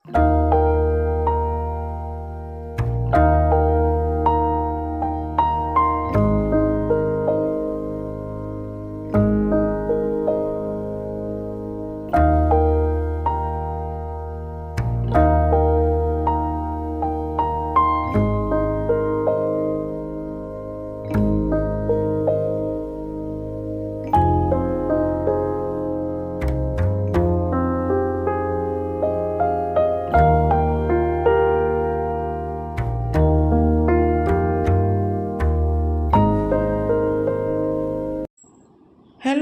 Hello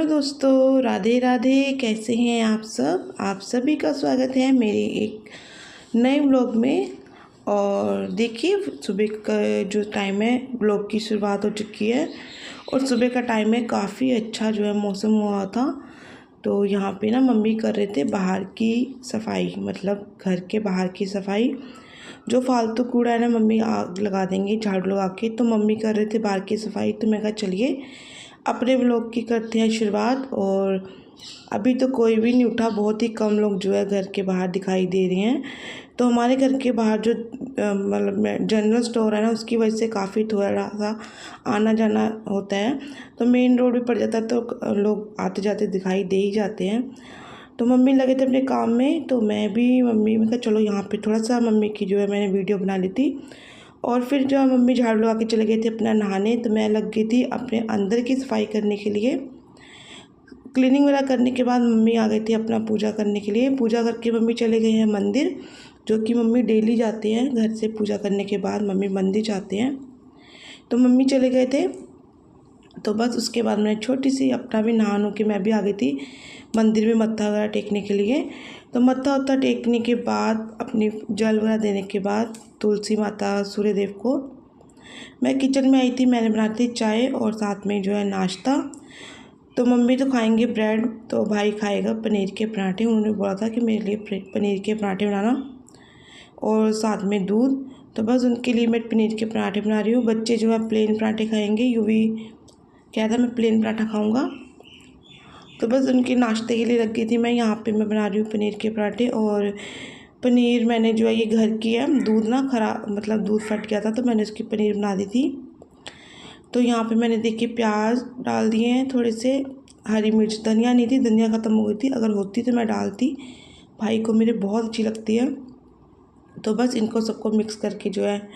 दोस्तों, राधे राधे। कैसे हैं आप सब? आप सभी का स्वागत है मेरे एक नए व्लॉग में। और देखिए, सुबह का जो टाइम है, व्लॉग की शुरुआत हो चुकी है और सुबह का टाइम है। काफ़ी अच्छा जो है मौसम हुआ था। तो यहाँ पे ना मम्मी कर रहे थे बाहर की सफाई, मतलब घर के बाहर की सफाई। जो फालतू कूड़ा है ना, मम्मी आग लगा देंगे झाड़ू लगा के। तो मम्मी कर रहे थे बाहर की सफाई, तो मैं कहा चलिए अपने व्लॉग की करते हैं शुरुआत। और अभी तो कोई भी नहीं उठा, बहुत ही कम लोग जो है घर के बाहर दिखाई दे रहे हैं। तो हमारे घर के बाहर जो मतलब जनरल स्टोर है ना, उसकी वजह से काफ़ी थोड़ा सा आना जाना होता है। तो मेन रोड भी पड़ जाता है, तो लोग आते जाते दिखाई दे ही जाते हैं। तो मम्मी लगे थे अपने काम में, तो मैं भी मम्मी में कहा चलो यहाँ पे थोड़ा सा मम्मी की जो है मैंने वीडियो बना ली थी। और फिर जो मम्मी झाड़ू लगा के चले गए थे अपना नहाने, तो मैं लग गई थी अपने अंदर की सफाई करने के लिए। क्लीनिंग वगैरह करने के बाद मम्मी आ गई थी अपना पूजा करने के लिए। पूजा करके मम्मी चले गए हैं मंदिर, जो कि मम्मी डेली जाते हैं। घर से पूजा करने के बाद मम्मी मंदिर जाते हैं। तो मम्मी चले गए थे, तो बस उसके बाद मैंने छोटी सी अपना भी नहा नु के मैं भी आ गई थी मंदिर में मत्था वगैरह टेकने के लिए। तो मत्था वत्था टेकने के बाद, अपनी जल वगैरह देने के बाद, तुलसी माता सूर्य देव को, मैं किचन में आई थी। मैंने बनाई थी चाय और साथ में जो है नाश्ता। तो मम्मी तो खाएंगे ब्रेड, तो भाई खाएगा पनीर के पराठे। उन्होंने बोला था कि मेरे लिए पनीर के पराठे बनाना और साथ में दूध। तो बस उनके लिए मैं पनीर के पराठे बना रही हूँ। बच्चे जो है प्लेन पराठे खाएंगे। यूवी कहा था मैं प्लेन पराठा खाऊंगा। तो बस उनके नाश्ते के लिए रख गई थी मैं। यहाँ पे मैं बना रही हूँ पनीर के पराठे। और पनीर मैंने जो है ये घर की है, दूध ना खराब, मतलब दूध फट गया था, तो मैंने उसकी पनीर बना दी थी। तो यहाँ पे मैंने देखिए प्याज डाल दिए हैं, थोड़े से हरी मिर्च। धनिया नहीं थी, धनिया ख़त्म हो गई थी, अगर होती तो मैं डालती। भाई को मेरे बहुत अच्छी लगती है। तो बस इनको सबको मिक्स करके जो है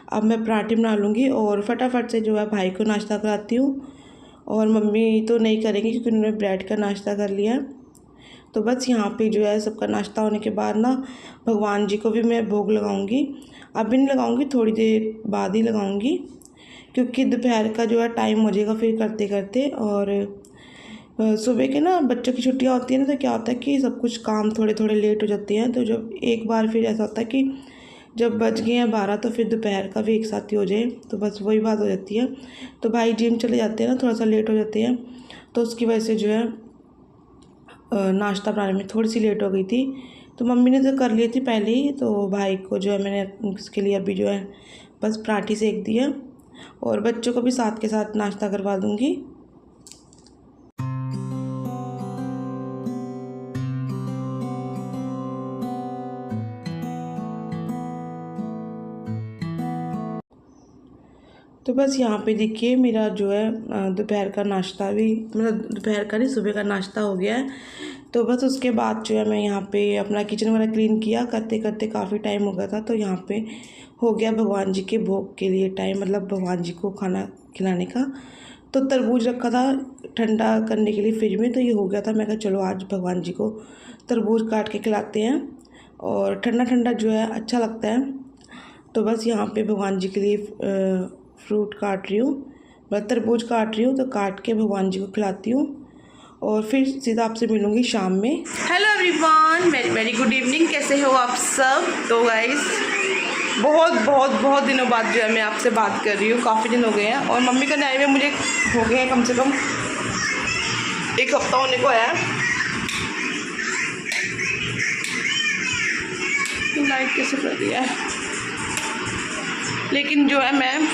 अब मैं पराठे बना लूँगी और फटाफट से जो है भाई को नाश्ता कराती हूँ। और मम्मी तो नहीं करेंगी क्योंकि उन्होंने ब्रेड का नाश्ता कर लिया। तो बस यहाँ पे जो है सबका नाश्ता होने के बाद ना भगवान जी को भी मैं भोग लगाऊंगी। अभी नहीं लगाऊंगी, थोड़ी देर बाद ही लगाऊंगी, क्योंकि दोपहर का जो है टाइम हो जाएगा फिर करते करते। और सुबह के ना बच्चों की छुट्टियाँ होती हैं ना, तो क्या होता है कि सब कुछ काम थोड़े थोड़े लेट हो जाते हैं। तो जब एक बार फिर ऐसा होता है कि जब बज गए हैं 12, तो फिर दोपहर का भी एक साथ ही हो जाए, तो बस वही बात हो जाती है। तो भाई जिम चले जाते हैं ना, थोड़ा सा लेट हो जाते हैं, तो उसकी वजह से जो है नाश्ता बनाने में थोड़ी सी लेट हो गई थी। तो मम्मी ने तो कर ली थी पहले ही। तो भाई को जो है मैंने उसके लिए अभी जो है बस पराठी सेक दिया और बच्चों को भी साथ के साथ नाश्ता करवा दूँगी। तो बस यहाँ पे देखिए मेरा जो है दोपहर का नाश्ता भी, मतलब दोपहर का नहीं, सुबह का नाश्ता हो गया है। तो बस उसके बाद जो है मैं यहाँ पे अपना किचन वगैरह क्लीन किया। करते करते काफ़ी टाइम हो गया था, तो यहाँ पे हो गया भगवान जी के भोग के लिए टाइम, मतलब भगवान जी को खाना खिलाने का। तो तरबूज रखा था ठंडा करने के लिए फ्रिज में, तो ये हो गया था। मैं कहा चलो आज भगवान जी को तरबूज काट के खिलाते हैं, और ठंडा ठंडा जो है अच्छा लगता है। तो बस यहाँ पे भगवान जी के लिए फ्रूट काट रही हूँ, मतलब तरबूज काट रही हूँ। तो काट के भगवान जी को खिलाती हूँ और फिर सीधा आपसे मिलूँगी शाम में। Hello everyone, very very good evening. कैसे हो आप सब? तो गाइस बहुत बहुत बहुत दिनों बाद जो है मैं आपसे बात कर रही हूँ। काफ़ी दिन हो गए हैं और मम्मी का नए में मुझे हो गए हैं कम से कम 1 हफ्ता होने को आया है। लाइट कैसे कर दिया है, लेकिन जो है मैं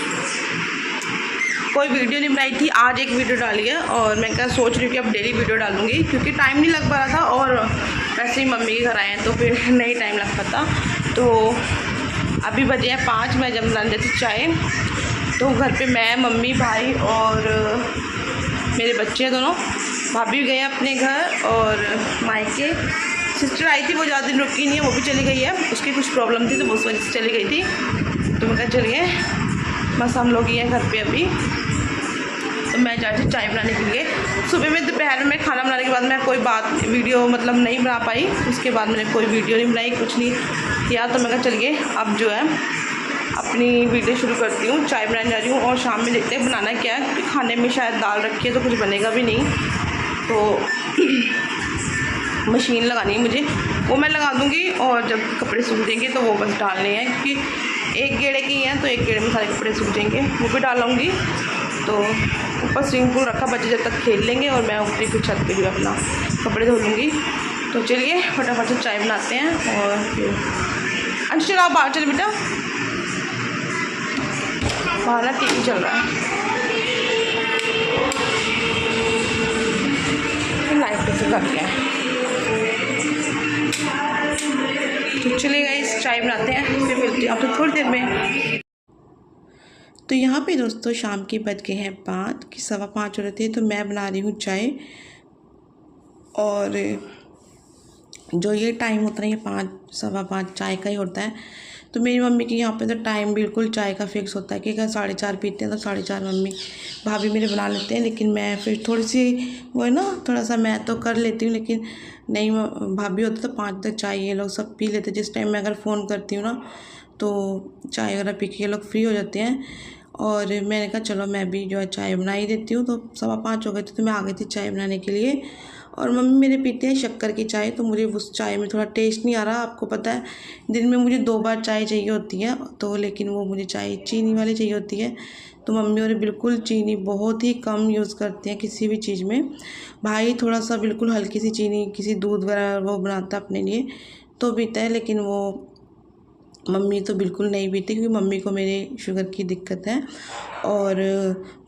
कोई वीडियो नहीं बनाई थी, आज एक वीडियो डाली है और मैं क्या सोच रही हूँ कि अब डेली वीडियो डालूँगी क्योंकि टाइम नहीं लग पा रहा था और वैसे ही मम्मी के घर आए हैं तो फिर नहीं टाइम लग पाता। तो अभी बजे हैं 5, मैं जब बना देती चाय। तो घर पे मैं, मम्मी, भाई और मेरे बच्चे दोनों, भाभी गए अपने घर और मायके। सिस्टर आई थी, वो ज़्यादा दिन रुकी नहीं है, वो भी चली गई है, उसकी कुछ प्रॉब्लम थी तो वो उस वजह से चली गई थी। तो मैं कहा चलिए बस हम लोग ही हैं घर पे अभी। तो मैं जा रही चाय बनाने के लिए। सुबह में दोपहर में खाना बनाने के बाद मैं कोई वीडियो मतलब नहीं बना पाई, उसके बाद मैंने कोई वीडियो नहीं बनाई, कुछ नहीं किया। तो मैं कहा चलिए अब जो है अपनी वीडियो शुरू करती हूँ। चाय बनाने जा रही हूँ और शाम में देखते हैं बनाना क्या है क्योंकि खाने में शायद दाल रखी है तो कुछ बनेगा भी नहीं। तो मशीन लगानी है मुझे, वो मैं लगा दूँगी और जब कपड़े सूख जाएंगे तो वो बस डालने हैं क्योंकि एक गेड़े की हैं तो एक गेड़े में सारे कपड़े सूख जाएंगे, वो भी डालूँगी। तो ऊपर स्विमिंग पूल रखा, बच्चे जब तक खेल लेंगे और मैं ऊपरी फिर छत पे भी अपना कपड़े धो लूँगी। तो चलिए फटाफट से चाय बनाते हैं और फिर अंश चलो आप बाहर चले बेटा, बाहर ना टीवी चल रहा है, लाइट कैसे करते हैं। तो चलिए गाइस चाय बनाते हैं, फिर मिलते हैं आपको थोड़ी देर में। तो यहाँ पे दोस्तों शाम के बज गए हैं 5 कि 5:15 हो रहे थे। तो मैं बना रही हूँ चाय और जो ये टाइम होता है ये 5, 5:15 चाय का ही होता है। तो मेरी मम्मी की यहाँ पे तो टाइम बिल्कुल चाय का फिक्स होता है कि अगर 4:30 पीते हैं तो 4:30 मम्मी भाभी मेरे बना लेते हैं। लेकिन मैं फिर थोड़ी सी वो है ना, थोड़ा सा मैं तो कर लेती हूँ लेकिन नहीं, भाभी होती तो 5 तक चाय ये लोग सब पी लेते। जिस टाइम मैं अगर फ़ोन करती हूँ ना तो चाय वगैरह पी के ये लोग फ्री हो जाते हैं। और मैंने कहा चलो मैं भी जो है चाय बना ही देती हूँ। तो 5:15 हो गए थे तो मैं आ गई थी चाय बनाने के लिए। और मम्मी मेरे पीते हैं शक्कर की चाय, तो मुझे उस चाय में थोड़ा टेस्ट नहीं आ रहा। आपको पता है दिन में मुझे 2 बार चाय चाहिए होती है, तो लेकिन वो मुझे चाय चीनी वाली चाहिए होती है। तो मम्मी और बिल्कुल चीनी बहुत ही कम यूज़ करते हैं किसी भी चीज़ में। भाई थोड़ा सा बिल्कुल हल्की सी चीनी, किसी दूध वगैरह वो बनाता है अपने लिए तो पीता है, लेकिन वो मम्मी तो बिल्कुल नहीं पीती क्योंकि मम्मी को मेरे शुगर की दिक्कत है। और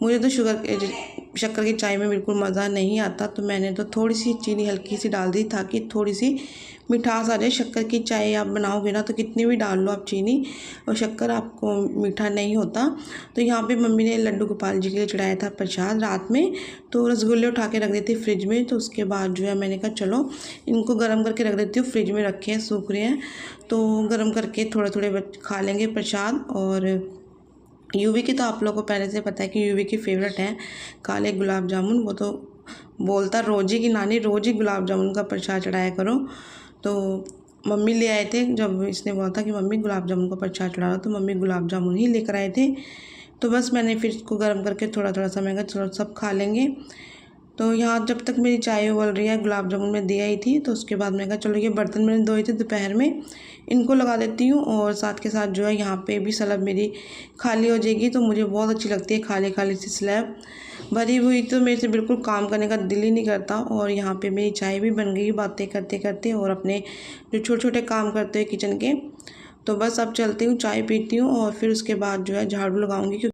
मुझे तो शक्कर की चाय में बिल्कुल मज़ा नहीं आता। तो मैंने तो थोड़ी सी चीनी हल्की सी डाल दी ताकि थोड़ी सी मिठास आ जाए। शक्कर की चाय आप बनाओगे ना तो कितनी भी डाल लो आप चीनी, और शक्कर आपको मीठा नहीं होता। तो यहाँ पे मम्मी ने लड्डू गोपाल जी के लिए चढ़ाया था प्रसाद रात में, तो रसगुल्ले उठा के रख देती फ्रिज में। तो उसके बाद जो है मैंने कहा चलो इनको गर्म करके रख देती हूँ, फ्रिज में रखे हैं सूख रहे हैं तो गर्म करके थोड़े थोड़े खा लेंगे प्रसाद। और यूवी की तो आप लोगों को पहले से पता है कि यूवी की फेवरेट है काले गुलाब जामुन। वो तो बोलता रोज़ ही कि नानी रोज़ ही गुलाब जामुन का प्रसाद चढ़ाया करो। तो मम्मी ले आए थे, जब इसने बोला था कि मम्मी गुलाब जामुन का प्रसाद चढ़ा रहा, तो मम्मी गुलाब जामुन ही लेकर आए थे। तो बस मैंने फिर इसको गर्म करके थोड़ा थोड़ा सा मैं कहा चलो सब खा लेंगे। तो यहाँ जब तक मेरी चाय उबल रही है, गुलाब जामुन में दे आई थी, तो उसके बाद मैं कहा चलो ये बर्तन मैंने धोए थे दोपहर में, इनको लगा देती हूँ। और साथ के साथ जो है यहाँ पे भी स्लैब मेरी खाली हो जाएगी। तो मुझे बहुत अच्छी लगती है खाली खाली सी स्लैब, भरी हुई तो मेरे से बिल्कुल काम करने का दिल ही नहीं करता। और यहाँ पे मेरी चाय भी बन गई बातें करते करते और अपने जो छोटे छोटे काम करते हुए किचन के। तो बस अब चलती हूँ, चाय पीती हूँ और फिर उसके बाद जो है झाड़ू लगाऊंगी।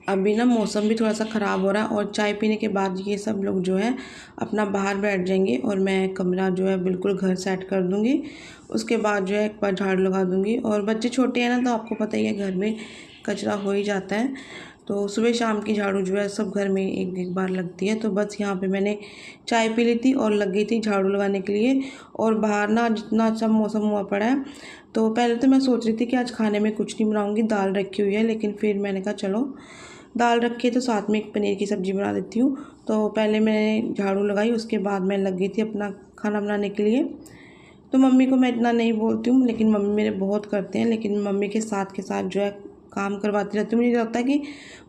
अभी ना मौसम भी थोड़ा सा ख़राब हो रहा है और चाय पीने के बाद ये सब लोग जो है अपना बाहर बैठ जाएंगे और मैं कमरा जो है बिल्कुल घर सेट कर दूँगी। उसके बाद जो है एक बार झाड़ू लगा दूँगी। और बच्चे छोटे हैं ना तो आपको पता ही है घर में कचरा हो ही जाता है। तो सुबह शाम की झाड़ू जो है सब घर में एक एक बार लगती है। तो बस यहाँ पे मैंने चाय पी ली थी और लग गई थी झाड़ू लगाने के लिए। और बाहर ना जितना अच्छा मौसम हुआ पड़ा है, तो पहले तो मैं सोच रही थी कि आज खाने में कुछ नहीं बनाऊँगी, दाल रखी हुई है, लेकिन फिर मैंने कहा चलो दाल रखी है तो साथ में एक पनीर की सब्ज़ी बना देती हूँ। तो पहले मैंने झाड़ू लगाई, उसके बाद मैं लग गई थी अपना खाना बनाने के लिए। तो मम्मी को मैं इतना नहीं बोलती हूँ, लेकिन मम्मी मेरे बहुत करते हैं, लेकिन मम्मी के साथ जो है काम करवाती रहती हूँ। मुझे लगता है कि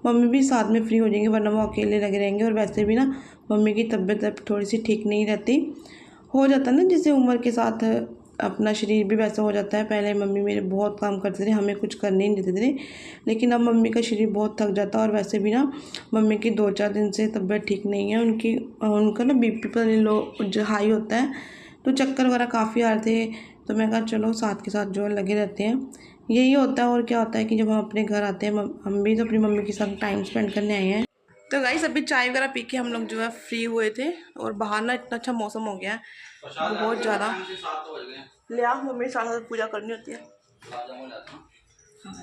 मम्मी भी साथ में फ्री हो जाएंगे, वरना वो अकेले लगे रहेंगे। और वैसे भी ना मम्मी की तबीयत थोड़ी सी ठीक नहीं रहती, हो जाता है ना जैसे उम्र के साथ अपना शरीर भी वैसा हो जाता है। पहले मम्मी मेरे बहुत काम करते थे, हमें कुछ करने नहीं देते थे, लेकिन अब मम्मी का शरीर बहुत थक जाता है। और वैसे भी ना मम्मी की 2-4 दिन से तबीयत ठीक नहीं है, उनका ना बीपी पर लो जो हाई होता है, तो चक्कर वगैरह काफ़ी आ रहे थे। तो मैं कहा चलो साथ के साथ जो है लगे रहते हैं। यही होता है, और क्या होता है कि जब हम अपने घर आते हैं, हम भी तो अपनी मम्मी के साथ टाइम स्पेंड करने आए हैं। तो गाइस अभी चाय वगैरह पी के हम लोग जो है फ्री हुए थे, और बाहर ना इतना अच्छा मौसम हो गया है बहुत ज़्यादा। लिया मम्मी साथ पूजा करनी होती है। हाँ,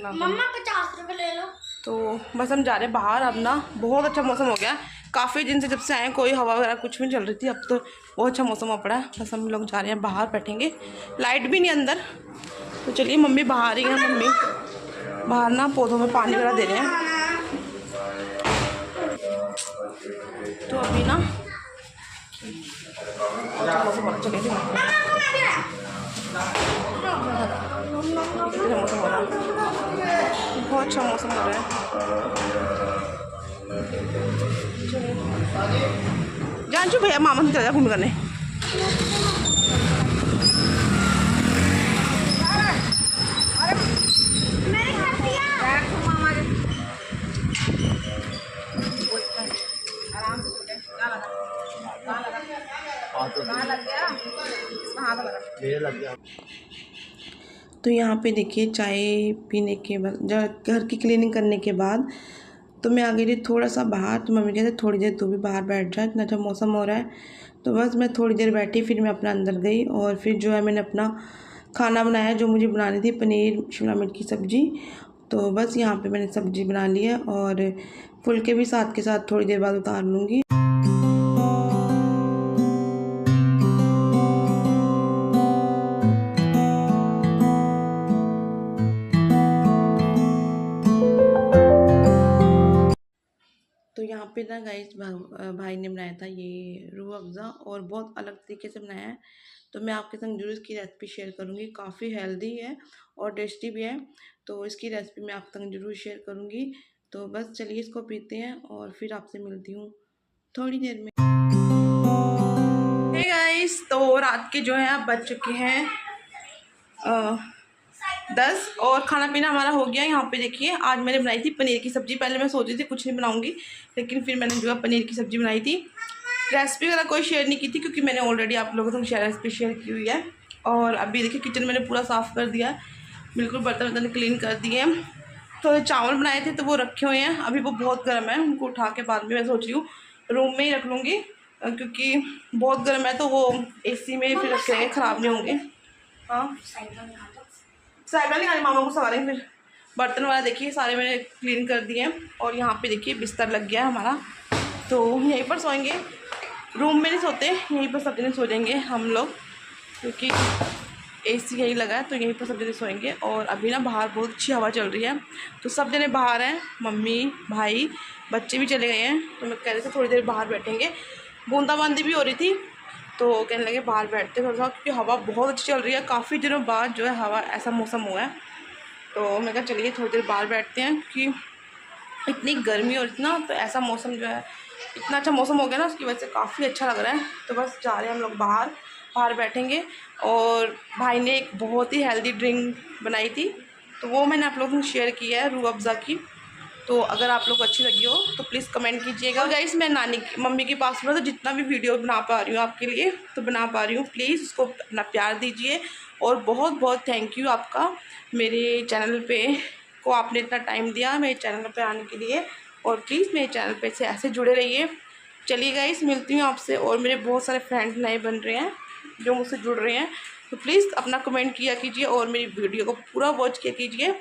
मम्मा 50 रुपए ले लो। तो बस हम जा रहे हैं बाहर। अब ना बहुत अच्छा मौसम हो गया। काफ़ी दिन से जब से आए कोई हवा वगैरह कुछ भी नहीं चल रही थी, अब तो बहुत अच्छा मौसम हो पड़ा है। बस हम लोग जा रहे हैं बाहर, बैठेंगे, लाइट भी नहीं अंदर। तो चलिए मम्मी बाहर ही हैं, मम्मी बाहर ना पौधों में पानी वगैरह दे रहे हैं। तो अभी ना मौसम बहुत अच्छा मौसम हो रहा है, बहुत अच्छा मौसम हो रहा है। जान भैया मामा से चला घूम करने। तो यहाँ पे देखिए चाय पीने के बाद, जब घर की क्लीनिंग करने के बाद, तो मैं आ गई थी थोड़ा सा बाहर। तो मम्मी कहते थोड़ी देर तू भी बाहर बैठ जा, इतना अच्छा मौसम हो रहा है। तो बस मैं थोड़ी देर बैठी, फिर मैं अपना अंदर गई, और फिर जो है मैंने अपना खाना बनाया जो मुझे बनानी थी, पनीर शिमला मिर्च की सब्ज़ी। तो बस यहाँ पे मैंने सब्ज़ी बना ली है, और फुलके भी साथ के साथ थोड़ी देर बाद उतार लूँगी। तो यहाँ पे ना गाइस भाई ने बनाया था ये रूह अफ़ज़ा, और बहुत अलग तरीके से बनाया है। तो मैं आपके संग जरूर इसकी रेसिपी शेयर करूँगी। काफ़ी हेल्दी है और टेस्टी भी है, तो इसकी रेसिपी मैं आपके संग जरूर शेयर करूँगी। तो बस चलिए इसको पीते हैं, और फिर आपसे मिलती हूँ थोड़ी देर में। हे गाइस, तो रात के जो है अब बज चुके हैं 10, और खाना पीना हमारा हो गया। यहाँ पे देखिए आज मैंने बनाई थी पनीर की सब्ज़ी। पहले मैं सोची थी कुछ नहीं बनाऊंगी, लेकिन फिर मैंने जो है पनीर की सब्ज़ी बनाई थी। रेसिपी वगैरह कोई शेयर नहीं की थी, क्योंकि मैंने ऑलरेडी आप लोगों से रेसिपी शेयर की हुई है। और अभी देखिए किचन मैंने पूरा साफ़ कर दिया है, बिल्कुल बर्तन वर्तन क्लीन कर दिए हैं। तो चावल बनाए थे तो वो रखे हुए हैं, अभी वो बहुत गर्म है, उनको उठा के बाद में मैं सोच रही हूँ रूम में ही रख लूँगी, क्योंकि बहुत गर्म है। तो वो AC में फिर रखेंगे, ख़राब नहीं होंगे। हाँ साइकिल नहीं आनी, मामा को सवारेंगे। फिर बर्तन वाला देखिए सारे मैंने क्लीन कर दिए हैं, और यहाँ पे देखिए बिस्तर लग गया है हमारा। तो यहीं पर सोएंगे, रूम में नहीं सोते, यहीं पर सब जने सो जाएंगे हम लोग, क्योंकि AC यहीं लगा है, तो यहीं पर सब जने सोएंगे। और अभी ना बाहर बहुत अच्छी हवा चल रही है, तो सब जने बाहर हैं, मम्मी भाई बच्चे भी चले गए हैं। तो मैं कह रही थी थोड़ी देर बाहर बैठेंगे, बूंदाबांदी भी हो रही थी, तो कहने लगे बाहर बैठते थोड़ा सा, क्योंकि हवा बहुत अच्छी चल रही है। काफ़ी दिनों बाद जो है हवा ऐसा मौसम हुआ है, तो मैं कहा चलिए थोड़ी देर बाहर बैठते हैं, क्योंकि इतनी गर्मी और इतना, तो ऐसा मौसम जो है इतना अच्छा मौसम हो गया ना, उसकी वजह से काफ़ी अच्छा लग रहा है। तो बस जा रहे हैं हम लोग बाहर, बाहर बैठेंगे। और भाई ने एक बहुत ही हेल्दी ड्रिंक बनाई थी, तो वो मैंने आप लोगों को शेयर किया है, रूह अफ़ज़ा की। तो अगर आप लोग को अच्छी लगी हो तो प्लीज़ कमेंट कीजिएगा। और गाइस मैं मम्मी के पास में तो जितना भी वीडियो बना पा रही हूँ आपके लिए तो बना पा रही हूँ, प्लीज़ उसको अपना प्यार दीजिए। और बहुत बहुत थैंक यू आपका, मेरे चैनल पे को आपने इतना टाइम दिया मेरे चैनल पे आने के लिए, और प्लीज़ मेरे चैनल पे से ऐसे जुड़े रहिए। चलिए गाइस मिलती हूँ आपसे, और मेरे बहुत सारे फ्रेंड्स नए बन रहे हैं जो मुझसे जुड़ रहे हैं, तो प्लीज़ अपना कमेंट किया कीजिए और मेरी वीडियो को पूरा वॉच किया कीजिए।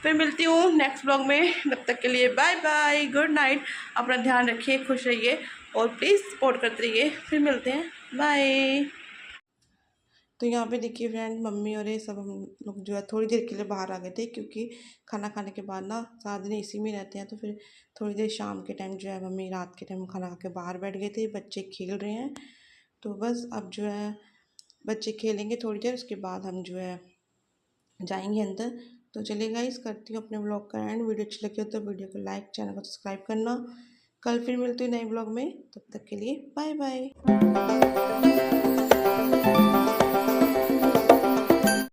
फिर मिलती हूँ नेक्स्ट ब्लॉग में, तब तक के लिए बाय बाय, गुड नाइट। अपना ध्यान रखिए, खुश रहिए, और प्लीज़ सपोर्ट करते रहिए। फिर मिलते हैं, बाय। तो यहाँ पे देखिए फ्रेंड, मम्मी और ये सब हम लोग जो है थोड़ी देर के लिए बाहर आ गए थे, क्योंकि खाना खाने के बाद ना सारा दिन AC में रहते हैं। तो फिर थोड़ी देर शाम के टाइम जो है मम्मी रात के टाइम खाना खा के बाहर बैठ गए थे, बच्चे खेल रहे हैं। तो बस अब जो है बच्चे खेलेंगे थोड़ी देर, उसके बाद हम जो है जाएंगे अंदर। तो चलिए गाइस करती हूँ अपने ब्लॉग का एंड। वीडियो अच्छी लगी हो तो वीडियो को लाइक, चैनल को सब्सक्राइब करना। कल फिर मिलती हूँ नए ब्लॉग में, तब तक के लिए बाय बाय।